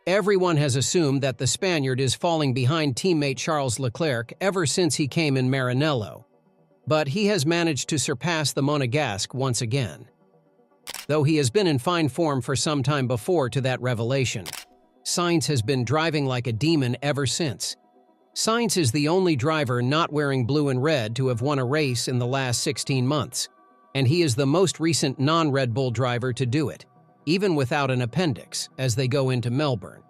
Everyone has assumed that the Spaniard is falling behind teammate Charles Leclerc ever since he came in Maranello, but he has managed to surpass the Monegasque once again. Though he has been in fine form for some time before to that revelation, Sainz has been driving like a demon ever since. Sainz is the only driver not wearing blue and red to have won a race in the last 16 months, and he is the most recent non-Red Bull driver to do it, even without an appendix, as they go into Melbourne.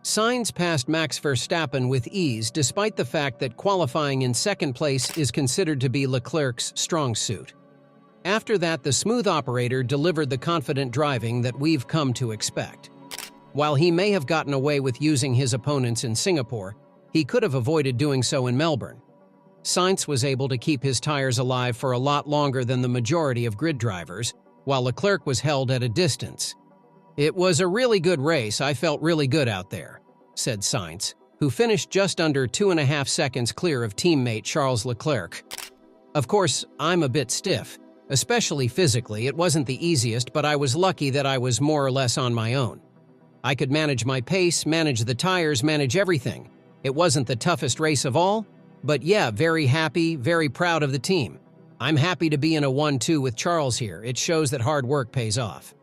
Sainz passed Max Verstappen with ease despite the fact that qualifying in second place is considered to be Leclerc's strong suit. After that, the smooth operator delivered the confident driving that we've come to expect. While he may have gotten away with using his opponents in Singapore, he could have avoided doing so in Melbourne. Sainz was able to keep his tires alive for a lot longer than the majority of grid drivers, while Leclerc was held at a distance. "It was a really good race. I felt really good out there," said Sainz, who finished just under 2.5 seconds clear of teammate Charles Leclerc. "Of course, I'm a bit stiff, especially physically. It wasn't the easiest, but I was lucky that I was more or less on my own. I could manage my pace, manage the tires, manage everything. It wasn't the toughest race of all, but yeah, very happy, very proud of the team. I'm happy to be in a 1-2 with Charles here. It shows that hard work pays off.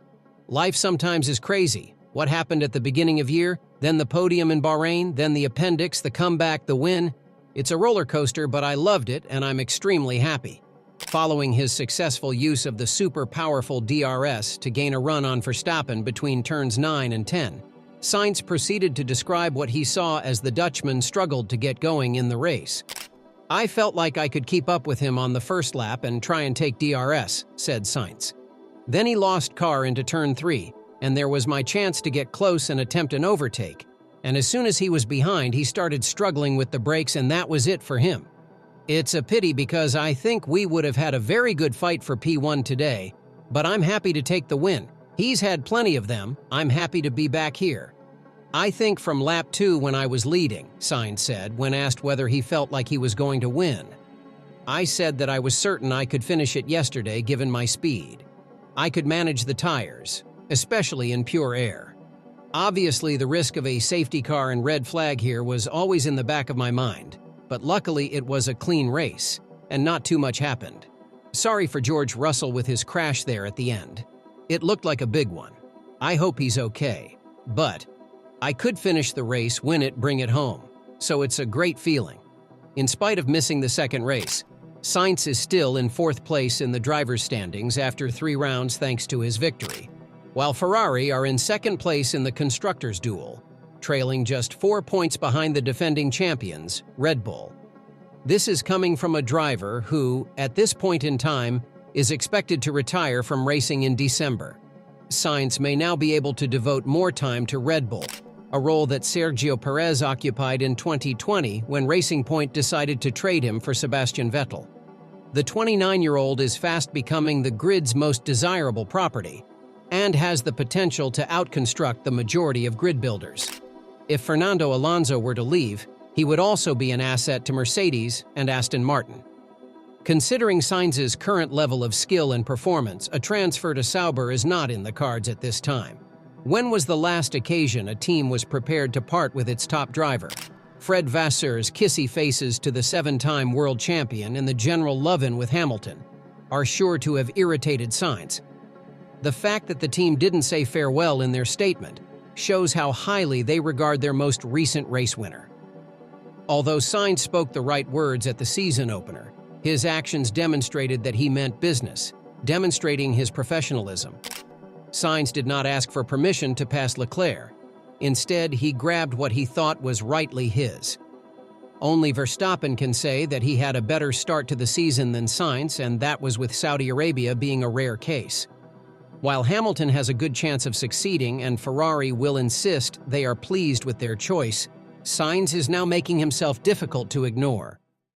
Life sometimes is crazy. What happened at the beginning of year, then the podium in Bahrain, then the appendix, the comeback, the win. It's a roller coaster, but I loved it and I'm extremely happy." Following his successful use of the super powerful DRS to gain a run on Verstappen between turns 9 and 10, Sainz proceeded to describe what he saw as the Dutchman struggled to get going in the race. "I felt like I could keep up with him on the first lap and try and take DRS," said Sainz. "Then he lost car into turn 3, and there was my chance to get close and attempt an overtake. And as soon as he was behind, he started struggling with the brakes, and that was it for him. It's a pity because I think we would have had a very good fight for P1 today, but I'm happy to take the win. He's had plenty of them. I'm happy to be back here. I think from lap 2 when I was leading," Sainz said when asked whether he felt like he was going to win. "I said that I was certain I could finish it yesterday given my speed. I could manage the tires, especially in pure air. Obviously, the risk of a safety car and red flag here was always in the back of my mind, but luckily it was a clean race, and not too much happened. Sorry for George Russell with his crash there at the end. It looked like a big one. I hope he's okay. But I could finish the race, win it, bring it home. So it's a great feeling." In spite of missing the second race, Sainz is still in 4th place in the driver's standings after 3 rounds thanks to his victory, while Ferrari are in 2nd place in the constructors' duel, trailing just 4 points behind the defending champions, Red Bull. This is coming from a driver who, at this point in time, is expected to retire from racing in December. Sainz may now be able to devote more time to Red Bull, a role that Sergio Perez occupied in 2020 when Racing Point decided to trade him for Sebastian Vettel. The 29-year-old is fast becoming the grid's most desirable property and has the potential to outconstruct the majority of grid builders. If Fernando Alonso were to leave, he would also be an asset to Mercedes and Aston Martin. Considering Sainz's current level of skill and performance, a transfer to Sauber is not in the cards at this time. When was the last occasion a team was prepared to part with its top driver? Fred Vasseur's kissy faces to the 7-time world champion and the general love-in with Hamilton are sure to have irritated Sainz. The fact that the team didn't say farewell in their statement shows how highly they regard their most recent race winner. Although Sainz spoke the right words at the season opener, his actions demonstrated that he meant business, demonstrating his professionalism. Sainz did not ask for permission to pass Leclerc. Instead, he grabbed what he thought was rightly his. Only Verstappen can say that he had a better start to the season than Sainz, and that was with Saudi Arabia being a rare case. While Hamilton has a good chance of succeeding and Ferrari will insist they are pleased with their choice, Sainz is now making himself difficult to ignore.